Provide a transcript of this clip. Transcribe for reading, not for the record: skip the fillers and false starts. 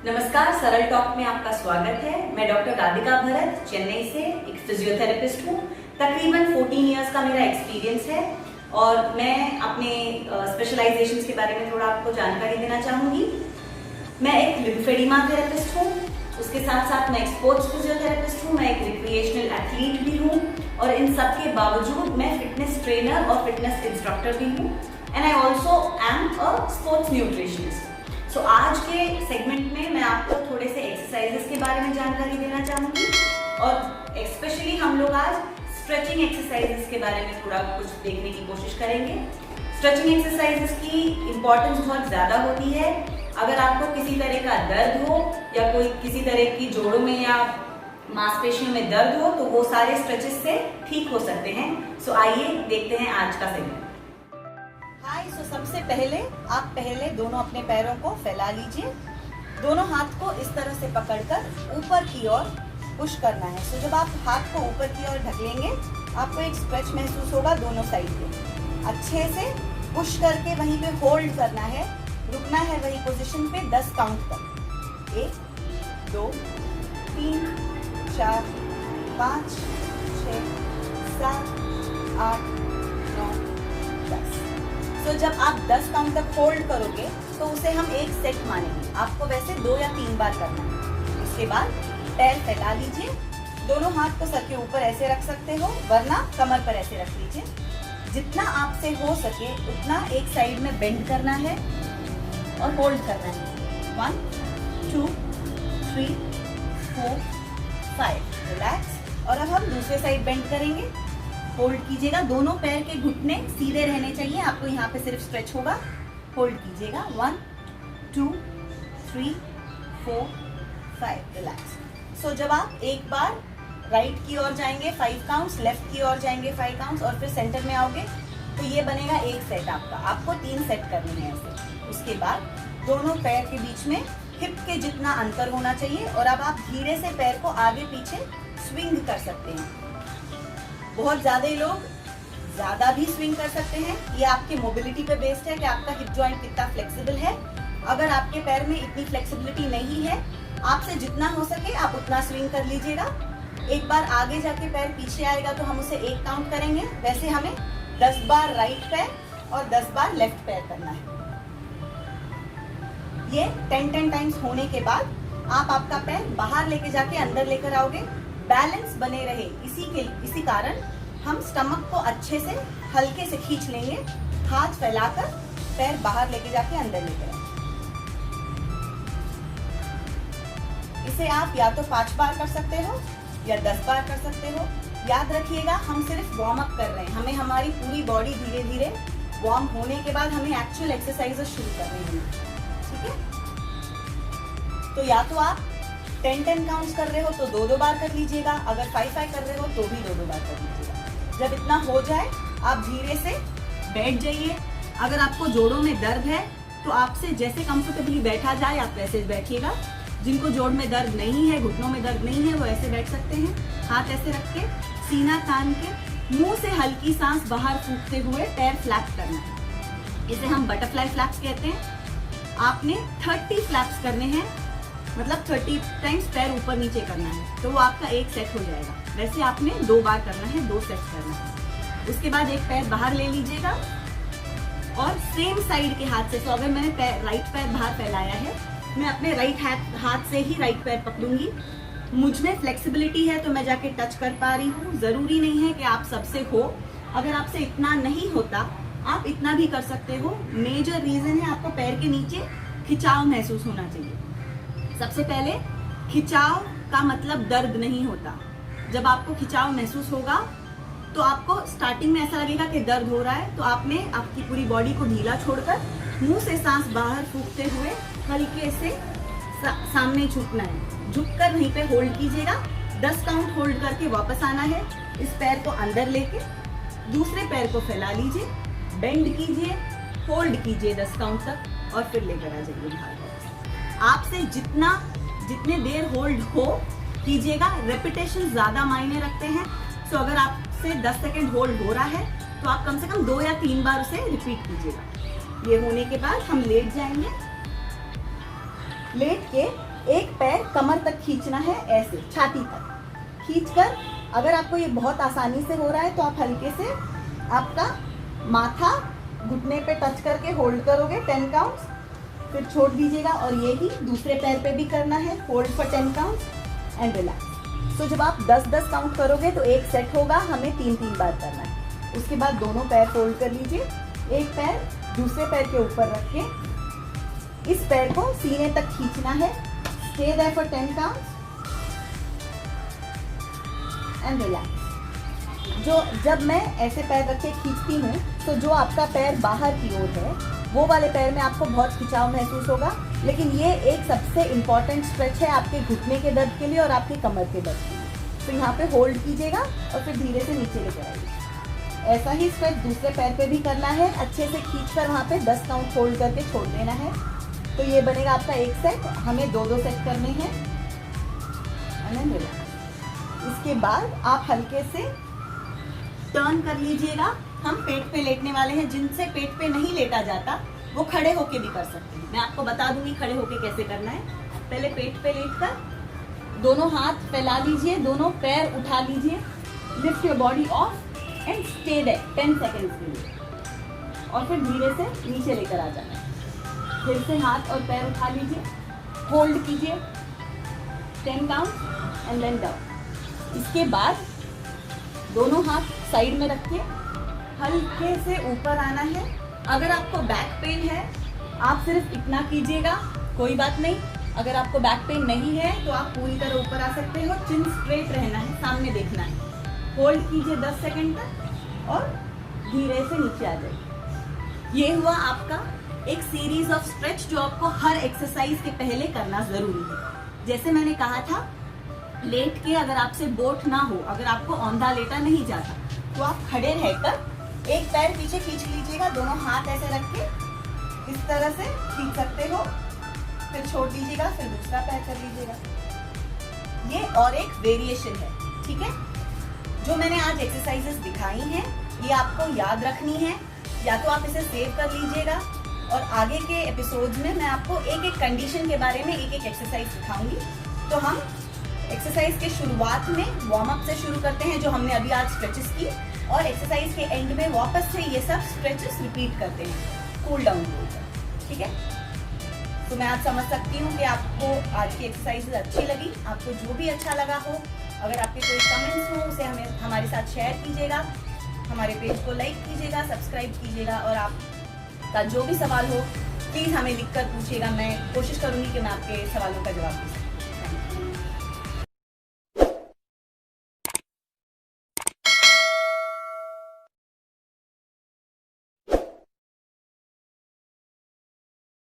नमस्कार, सरल टॉक में आपका स्वागत है। मैं डॉक्टर राधिका भरत चेन्नई से एक फिजियोथेरेपिस्ट हूँ। तकरीबन 14 इयर्स का मेरा एक्सपीरियंस है और मैं अपने स्पेशलाइजेशंस के बारे में थोड़ा आपको जानकारी देना चाहूँगी। मैं एक लिम्फेडिमा थेरेपिस्ट हूँ, उसके साथ साथ मैं एक स्पोर्ट्स फिजियोथेरेपिस्ट हूँ, मैं एक रिक्रिएशनल एथलीट भी हूँ और इन सब के बावजूद मैं फिटनेस ट्रेनर और फिटनेस इंस्ट्रक्टर भी हूँ and I also am a sports nutritionist. तो आज के सेगमेंट में मैं आपको थोड़े से एक्सरसाइजेस के बारे में जानकारी देना चाहूँगी और स्पेशली हम लोग आज स्ट्रेचिंग एक्सरसाइजेस के बारे में थोड़ा कुछ देखने की कोशिश करेंगे। स्ट्रेचिंग एक्सरसाइजेस की इम्पोर्टेंस बहुत ज़्यादा होती है। अगर आपको किसी तरह का दर्द हो या कोई किसी तरह की जोड़ों में या मांसपेशियों में दर्द हो तो वो सारे स्ट्रेचेस से ठीक हो सकते हैं। सो आइए देखते हैं आज का सेगमेंट। सो सबसे पहले आप दोनों अपने पैरों को फैला लीजिए। दोनों हाथ को इस तरह से पकड़कर ऊपर की ओर पुश करना है। सो जब आप हाथ को ऊपर की ओर ढकेलेंगे आपको एक स्ट्रेच महसूस होगा दोनों साइड पे। अच्छे से पुश करके वहीं पे होल्ड करना है, रुकना है वही पोजीशन पे 10 काउंट तक। 1 2 3 4 5 6 7 8 9 10। तो जब आप 10 काउंट तक होल्ड करोगे तो उसे हम एक सेट मानेंगे। आपको वैसे 2 या 3 बार करना है। इसके बाद पैर फैला लीजिए। दोनों हाथ को सर के ऊपर ऐसे रख सकते हो, वरना कमर पर ऐसे रख लीजिए। जितना आपसे हो सके उतना एक साइड में बेंड करना है और होल्ड करना है। 1 2 3 4 5 रिलैक्स। और अब हम दूसरे साइड बेंड करेंगे। होल्ड कीजिएगा, दोनों पैर के घुटने सीधे रहने चाहिए। आपको यहाँ पे सिर्फ स्ट्रेच होगा। होल्ड कीजिएगा। 1 2 3 4 5 रिलैक्स। सो जब आप एक बार राइट की ओर जाएंगे 5 काउंट्स, लेफ्ट की ओर जाएंगे 5 काउंट्स और फिर सेंटर में आओगे तो ये बनेगा एक सेट आपका। आपको 3 सेट करने हैं ऐसे। उसके बाद दोनों पैर के बीच में हिप के जितना अंतर होना चाहिए और अब आप धीरे से पैर को आगे पीछे स्विंग कर सकते हैं। बहुत ज़्यादा लोग ज़्यादा भी स्विंग कर सकते हैं। ये आपके मोबिलिटी पे बेस्ड है कि आपका हिप जॉइंट कितना फ्लेक्सिबल है। अगर आपके पैर में इतनी फ्लेक्सिबिलिटी नहीं है, आपसे जितना हो सके आप उतना स्विंग कर लीजिएगा। एक बार आगे जाके पैर पीछे आएगा तो हम उसे 1 काउंट करेंगे। वैसे हमें 10 बार राइट पैर और 10 बार लेफ्ट पैर करना है। ये 10 टाइम्स होने के बाद आप आपका पैर बाहर लेके जाके अंदर लेकर आओगे। बैलेंस बने रहे इसी कारण हम स्टमक को अच्छे से हल्के से खींच लेंगे। हाथ फैलाकर पैर बाहर लेके जाके अंदर लेकर आए। इसे आप या तो 5 बार कर सकते हो या 10 बार कर सकते हो। याद रखिएगा हम सिर्फ वार्म अप कर रहे हैं। हमें हमारी पूरी बॉडी धीरे धीरे वार्म होने के बाद हमें एक्चुअल एक्सरसाइजेस शुरू करनी है। ठीक है, तो या तो आप 10 काउंट्स कर रहे हो तो 2 बार कर लीजिएगा। अगर 5 कर रहे हो तो भी 2 बार कर लीजिएगा। जब इतना हो जाए आप धीरे से बैठ जाइए। अगर आपको जोड़ों में दर्द है तो आपसे जैसे कंफर्टेबली बैठा जाए आप वैसे बैठिएगा। जिनको जोड़ में दर्द नहीं है, घुटनों में दर्द नहीं है, वो ऐसे बैठ सकते हैं। हाथ ऐसे रख के सीना तान के मुंह से हल्की सांस बाहर फूंकते हुए पैर फ्लैप करना है। इसे हम बटरफ्लाई फ्लैप्स कहते हैं। आपने 30 फ्लैप्स करने हैं, मतलब 30 टाइम्स पैर ऊपर नीचे करना है, तो वो आपका एक सेट हो जाएगा। वैसे आपने 2 बार करना है, 2 सेट करना है। उसके बाद एक पैर बाहर ले लीजिएगा और सेम साइड के हाथ से। तो अगर मैंने राइट पैर बाहर फैलाया है, मैं अपने राइट हाथ से ही राइट पैर पकड़ूंगी। मुझ में फ्लेक्सिबिलिटी है तो मैं जाके टच कर पा रही हूँ। जरूरी नहीं है कि आप सबसे हो। अगर आपसे इतना नहीं होता आप इतना भी कर सकते हो। मेजर रीजन है आपको पैर के नीचे खिंचाव महसूस होना चाहिए। सबसे पहले खिंचाव का मतलब दर्द नहीं होता। जब आपको खिंचाव महसूस होगा तो आपको स्टार्टिंग में ऐसा लगेगा कि दर्द हो रहा है, तो आपने आपकी पूरी बॉडी को ढीला छोड़कर मुंह से सांस बाहर फूंकते हुए हल्के से सामने झुकना है। झुककर वहीं पे होल्ड कीजिएगा। 10 काउंट होल्ड करके वापस आना है। इस पैर को अंदर लेके दूसरे पैर को फैला लीजिए, बेंड कीजिए, होल्ड कीजिए 10 काउंट तक और फिर लेकर आ जाइए बाहर। आपसे जितने देर होल्ड हो कीजिएगा। रेपिटेशन ज्यादा मायने रखते हैं। सो अगर आपसे 10 सेकेंड होल्ड हो रहा है तो आप कम से कम 2 या 3 बार उसे रिपीट कीजिएगा। ये होने के बाद हम लेट जाएंगे। लेट के एक पैर कमर तक खींचना है, ऐसे छाती तक खींचकर। अगर आपको ये बहुत आसानी से हो रहा है तो आप हल्के से आपका माथा घुटने पे टच करके होल्ड करोगे 10 काउंट्स, फिर छोड़ दीजिएगा। और ये ही दूसरे पैर पे भी करना है, hold for 10 counts and relax. तो जब आप 10-10 काउंट करोगे तो एक सेट होगा, हमें 3-3 बार करना है। उसके बाद दोनों पैर फोल्ड कर लीजिए, एक पैर दूसरे पैर के ऊपर रख के इस पैर को सीने तक खींचना है। Stay there for 10 counts and relax. जब मैं ऐसे पैर रख के खींचती हूँ तो जो आपका पैर बाहर की ओर है वो वाले पैर में आपको बहुत खिंचाव महसूस होगा, लेकिन ये एक सबसे इम्पॉर्टेंट स्ट्रेच है आपके घुटने के दर्द के लिए और आपके कमर के दर्द के लिए। तो यहाँ पे होल्ड कीजिएगा और फिर धीरे से नीचे लेकर आइए। ऐसा ही स्ट्रेच दूसरे पैर पे भी करना है, अच्छे से खींचकर वहाँ पे 10 काउंट होल्ड करके छोड़ देना है। तो ये बनेगा आपका एक सेट, हमें 2-2 सेट करने हैं। इसके बाद आप हल्के से टर्न कर लीजिएगा। हम पेट पे लेटने वाले हैं, जिनसे पेट पे नहीं लेटा जाता वो खड़े होके भी कर सकते हैं। मैं आपको बता दूंगी खड़े होके कैसे करना है। पहले पेट पे लेटकर दोनों हाथ फैला लीजिए, दोनों पैर उठा लीजिए, lift your body off and stay there 10 seconds के लिए, और फिर धीरे से नीचे लेकर आ जाना है। फिर से हाथ और पैर उठा लीजिए, होल्ड कीजिए 10 काउंट एंड देन डाउन। इसके बाद दोनों हाथ साइड में रख के हल्के से ऊपर आना है। अगर आपको बैक पेन है आप सिर्फ इतना कीजिएगा, कोई बात नहीं। अगर आपको बैक पेन नहीं है तो आप पूरी तरह ऊपर आ सकते हो। चिन स्ट्रेट रहना है, सामने देखना है। होल्ड कीजिए 10 सेकंड तक और धीरे से नीचे आ जाइए। ये हुआ आपका एक सीरीज ऑफ स्ट्रेच जो आपको हर एक्सरसाइज के पहले करना जरूरी है। जैसे मैंने कहा था, लेट के अगर आपसे बोट ना हो, अगर आपको औंधा लेटा नहीं जाता तो आप खड़े रहकर एक पैर पीछे खींच लीजिएगा, दोनों हाथ ऐसे रख के इस तरह से खींच सकते हो, फिर छोड़ दीजिएगा, फिर दूसरा पैर कर लीजिएगा। ये और एक वेरिएशन है, ठीक है। जो मैंने आज एक्सरसाइजेस दिखाई हैं ये आपको याद रखनी है, या तो आप इसे सेव कर लीजिएगा और आगे के एपिसोड्स में मैं आपको एक एक कंडीशन के बारे में एक एक एक्सरसाइज सिखाऊंगी। तो हम एक्सरसाइज के शुरुआत में वार्म अप से शुरू करते हैं, जो हमने अभी आज स्ट्रेचेस की, और एक्सरसाइज के एंड में वापस से ये सब स्ट्रेचेस रिपीट करते हैं कूल डाउन बोलकर, ठीक है। तो मैं आज समझ सकती हूँ कि आपको आज की एक्सरसाइज अच्छी लगी। आपको जो भी अच्छा लगा हो, अगर आपके कोई कमेंट्स हो उसे हमारे साथ शेयर कीजिएगा, हमारे पेज को लाइक कीजिएगा, सब्सक्राइब कीजिएगा, और आपका जो भी सवाल हो प्लीज़ हमें लिखकर पूछिएगा। मैं कोशिश करूँगी कि मैं आपके सवालों का जवाब दे सकूँ।